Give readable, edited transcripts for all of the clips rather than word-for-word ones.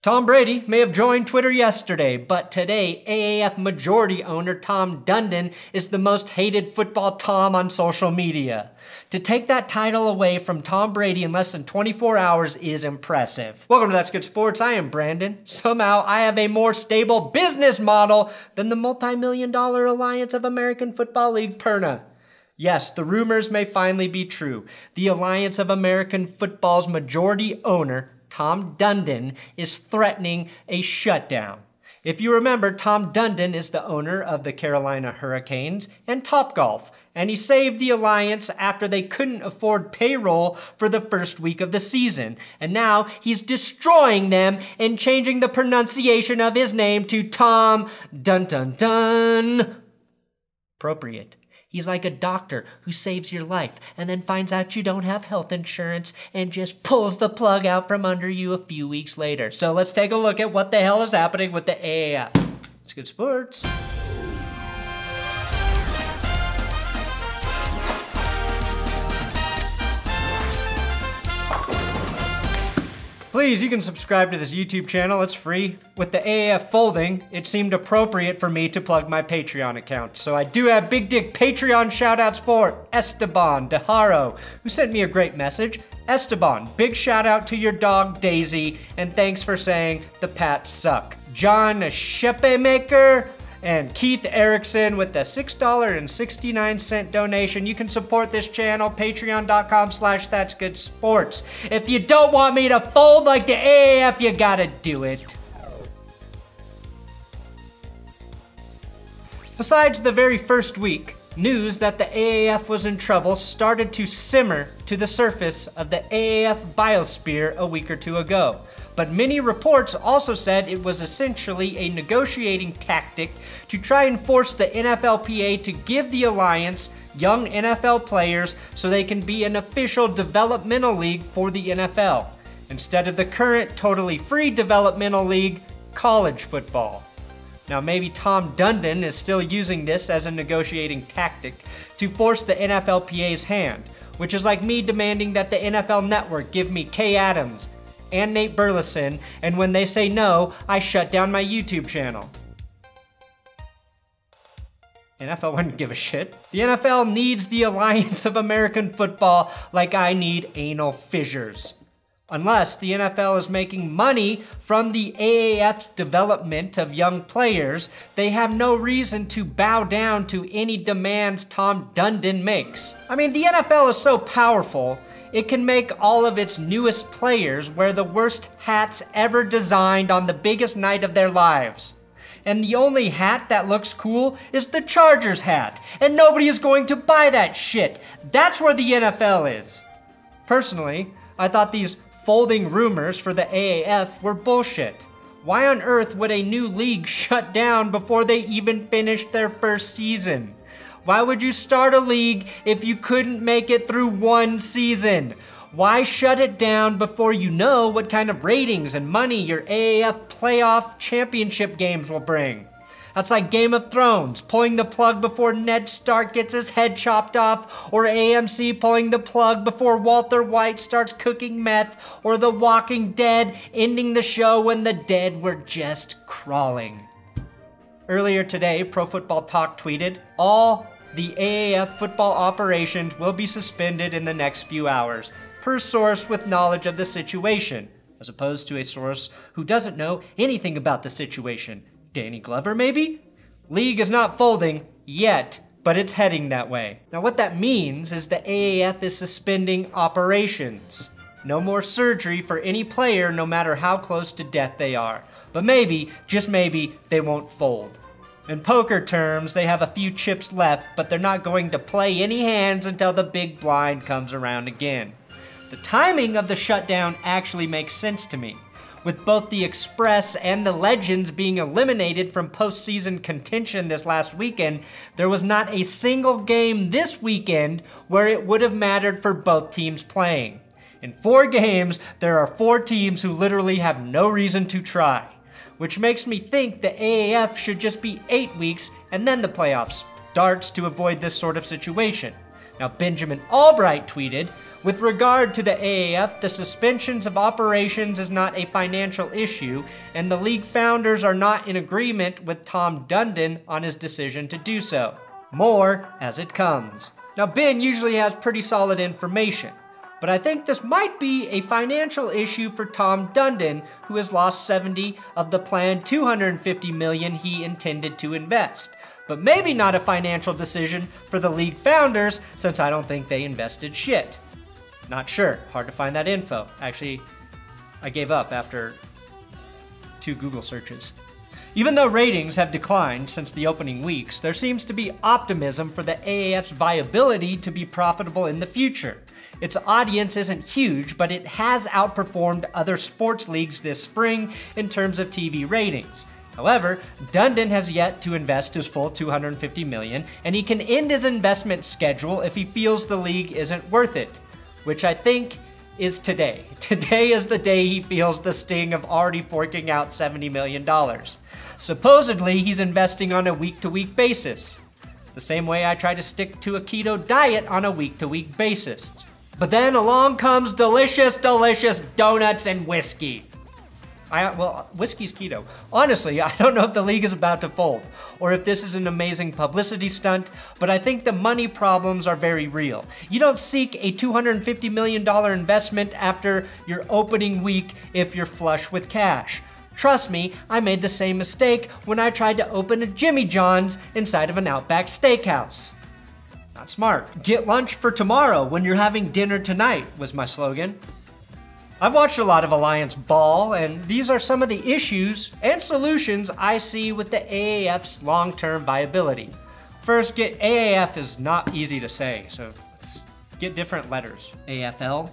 Tom Brady may have joined Twitter yesterday, but today, AAF majority owner Tom Dundon is the most hated football Tom on social media. To take that title away from Tom Brady in less than 24 hours is impressive. Welcome to That's Good Sports. I am Brandon. Somehow, I have a more stable business model than the multi-million-dollar Alliance of American Football League, PERNA. Yes, the rumors may finally be true. The Alliance of American Football's majority owner, Tom Dundon, is threatening a shutdown. If you remember, Tom Dundon is the owner of the Carolina Hurricanes and Topgolf, and he saved the Alliance after they couldn't afford payroll for the first week of the season. And now he's destroying them and changing the pronunciation of his name to Tom Dundon. Appropriate. He's like a doctor who saves your life and then finds out you don't have health insurance and just pulls the plug out from under you a few weeks later. So let's take a look at what the hell is happening with the AAF. It's good sports. Please, you can subscribe to this YouTube channel, it's free. With the AAF folding, it seemed appropriate for me to plug my Patreon account. So I do have big dick Patreon shoutouts for Esteban Dejaro, who sent me a great message. Esteban, big shout out to your dog Daisy, and thanks for saying the Pats suck. John Shepemaker, and Keith Erickson with the $6.69 donation. You can support this channel, patreon.com/thatsgoodsports. If you don't want me to fold like the AAF, you gotta do it. Besides the very first week, news that the AAF was in trouble started to simmer to the surface of the AAF biosphere a week or two ago. But many reports also said it was essentially a negotiating tactic to try and force the NFLPA to give the Alliance young NFL players so they can be an official developmental league for the NFL, instead of the current totally free developmental league, college football. Now maybe Tom Dundon is still using this as a negotiating tactic to force the NFLPA's hand, which is like me demanding that the NFL Network give me Kay Adams and Nate Burleson, and when they say no, I shut down my YouTube channel. NFL wouldn't give a shit. The NFL needs the Alliance of American Football like I need anal fissures. Unless the NFL is making money from the AAF's development of young players, they have no reason to bow down to any demands Tom Dundon makes. I mean, the NFL is so powerful, it can make all of its newest players wear the worst hats ever designed on the biggest night of their lives. And the only hat that looks cool is the Chargers hat, and nobody is going to buy that shit. That's where the NFL is. Personally, I thought these folding rumors for the AAF were bullshit. Why on earth would a new league shut down before they even finished their first season? Why would you start a league if you couldn't make it through one season? Why shut it down before you know what kind of ratings and money your AAF playoff championship games will bring? That's like Game of Thrones, pulling the plug before Ned Stark gets his head chopped off, or AMC pulling the plug before Walter White starts cooking meth, or The Walking Dead ending the show when the dead were just crawling. Earlier today, Pro Football Talk tweeted, all the AAF football operations will be suspended in the next few hours, per source with knowledge of the situation, as opposed to a source who doesn't know anything about the situation. Danny Glover, maybe? League is not folding yet, but it's heading that way. Now what that means is the AAF is suspending operations. No more surgery for any player, no matter how close to death they are. But maybe, just maybe, they won't fold. In poker terms, they have a few chips left, but they're not going to play any hands until the big blind comes around again. The timing of the shutdown actually makes sense to me. With both the Express and the Legends being eliminated from postseason contention this last weekend, there was not a single game this weekend where it would have mattered for both teams playing. In 4 games, there are 4 teams who literally have no reason to try, which makes me think the AAF should just be 8 weeks and then the playoffs starts to avoid this sort of situation. Now, Benjamin Albright tweeted, With regard to the AAF, the suspensions of operations is not a financial issue, and the league founders are not in agreement with Tom Dundon on his decision to do so. More as it comes. Now, Ben usually has pretty solid information, but I think this might be a financial issue for Tom Dundon, who has lost 70 of the planned $250 million he intended to invest. But maybe not a financial decision for the league founders, since I don't think they invested shit. Not sure, hard to find that info. Actually, I gave up after 2 Google searches. Even though ratings have declined since the opening weeks, there seems to be optimism for the AAF's viability to be profitable in the future. Its audience isn't huge, but it has outperformed other sports leagues this spring in terms of TV ratings. However, Dundon has yet to invest his full $250 million, and he can end his investment schedule if he feels the league isn't worth it, which I think is today. Today is the day he feels the sting of already forking out $70 million. Supposedly, he's investing on a week-to-week basis, the same way I try to stick to a keto diet on a week-to-week basis. But then along comes delicious, delicious donuts and whiskey. Well, whiskey's keto. Honestly, I don't know if the league is about to fold, or if this is an amazing publicity stunt, but I think the money problems are very real. You don't seek a $250 million investment after your opening week if you're flush with cash. Trust me, I made the same mistake when I tried to open a Jimmy John's inside of an Outback Steakhouse. Not smart. Get lunch for tomorrow when you're having dinner tonight was my slogan. I've watched a lot of Alliance ball, and these are some of the issues and solutions I see with the AAF's long-term viability. First, AAF is not easy to say, so let's get different letters. AFL.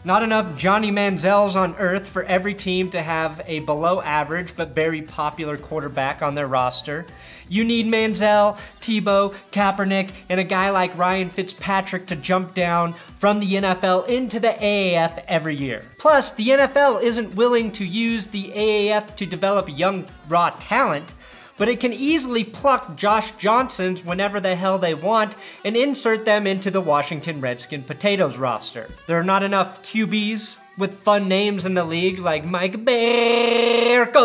Not enough Johnny Manziels on earth for every team to have a below average but very popular quarterback on their roster. You need Manziel, Tebow, Kaepernick, and a guy like Ryan Fitzpatrick to jump down from the NFL into the AAF every year. Plus, the NFL isn't willing to use the AAF to develop young, raw talent, but it can easily pluck Josh Johnsons whenever the hell they want and insert them into the Washington Redskin Potatoes roster. There are not enough QBs with fun names in the league like Mike Berkovici.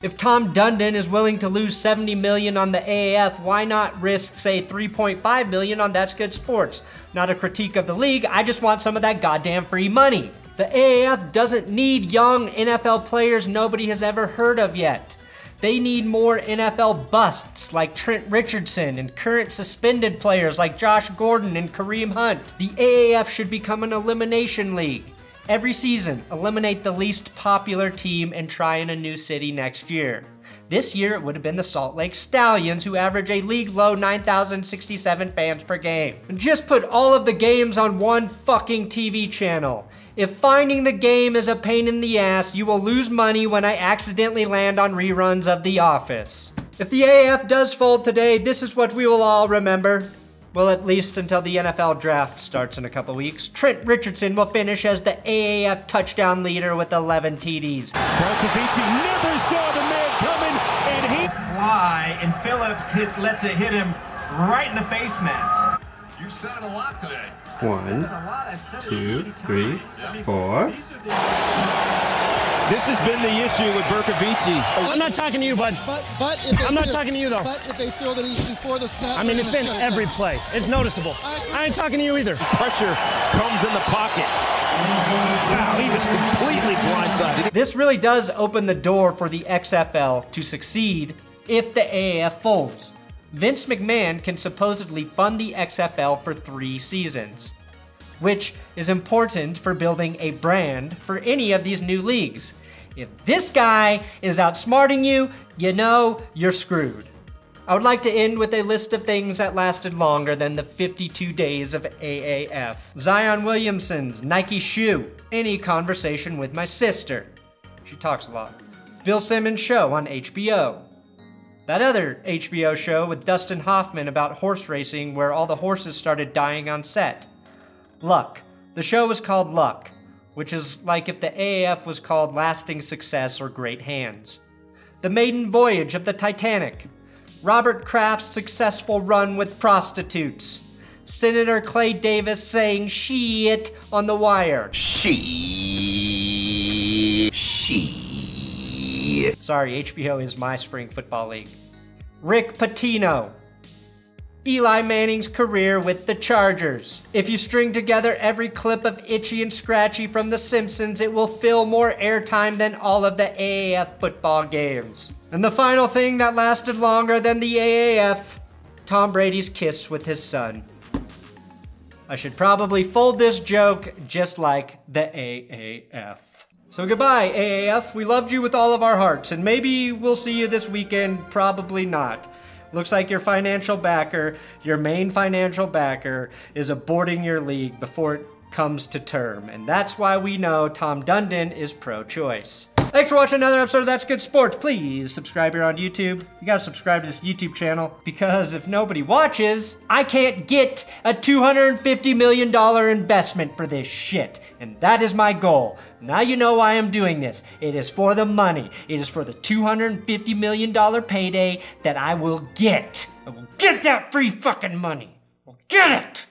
If Tom Dundon is willing to lose $70 million on the AAF, why not risk, say, $3.5 million on That's Good Sports? Not a critique of the league, I just want some of that goddamn free money. The AAF doesn't need young NFL players nobody has ever heard of yet. They need more NFL busts like Trent Richardson and current suspended players like Josh Gordon and Kareem Hunt. The AAF should become an elimination league. Every season, eliminate the least popular team and try in a new city next year. This year, it would have been the Salt Lake Stallions, who average a league-low 9,067 fans per game. And just put all of the games on one fucking TV channel. If finding the game is a pain in the ass, you will lose money when I accidentally land on reruns of The Office. If the AAF does fold today, this is what we will all remember. Well, at least until the NFL draft starts in a couple weeks. Trent Richardson will finish as the AAF touchdown leader with 11 TDs. Berkovici never saw the man coming, and he fly, and Phillips lets it hit him right in the face mask. You said it a lot today. 1, 2, 3, 4. This has been the issue with Berkovici. I'm not talking to you, bud. I'm not talking to you, though. But if they throw that easy before the snap, I mean, it's been every play. It's noticeable. I ain't talking to you either. Pressure comes in the pocket. Wow, he was completely blindsided. This really does open the door for the XFL to succeed if the AAF folds. Vince McMahon can supposedly fund the XFL for 3 seasons, which is important for building a brand for any of these new leagues. If this guy is outsmarting you, you know you're screwed. I would like to end with a list of things that lasted longer than the 52 days of AAF. Zion Williamson's Nike shoe, any conversation with my sister. She talks a lot. Bill Simmons' show on HBO. That other HBO show with Dustin Hoffman about horse racing where all the horses started dying on set. Luck. The show was called Luck, which is like if the AAF was called Lasting Success or Great Hands. The Maiden Voyage of the Titanic. Robert Kraft's successful run with prostitutes. Senator Clay Davis saying shit on the wire. Sorry, HBO is my spring football league. Rick Pitino. Eli Manning's career with the Chargers. If you string together every clip of Itchy and Scratchy from The Simpsons, it will fill more airtime than all of the AAF football games. And the final thing that lasted longer than the AAF, Tom Brady's kiss with his son. I should probably fold this joke just like the AAF. So goodbye, AAF. We loved you with all of our hearts, and maybe we'll see you this weekend, probably not. Looks like your financial backer, your main financial backer, is aborting your league before it comes to term. And that's why we know Tom Dundon is pro-choice. Thanks for watching another episode of That's Good Sports. Please subscribe here on YouTube. You gotta subscribe to this YouTube channel because if nobody watches, I can't get a $250 million investment for this shit. And that is my goal. Now you know why I'm doing this. It is for the money. It is for the $250 million payday that I will get. I will get that free fucking money. I'll get it.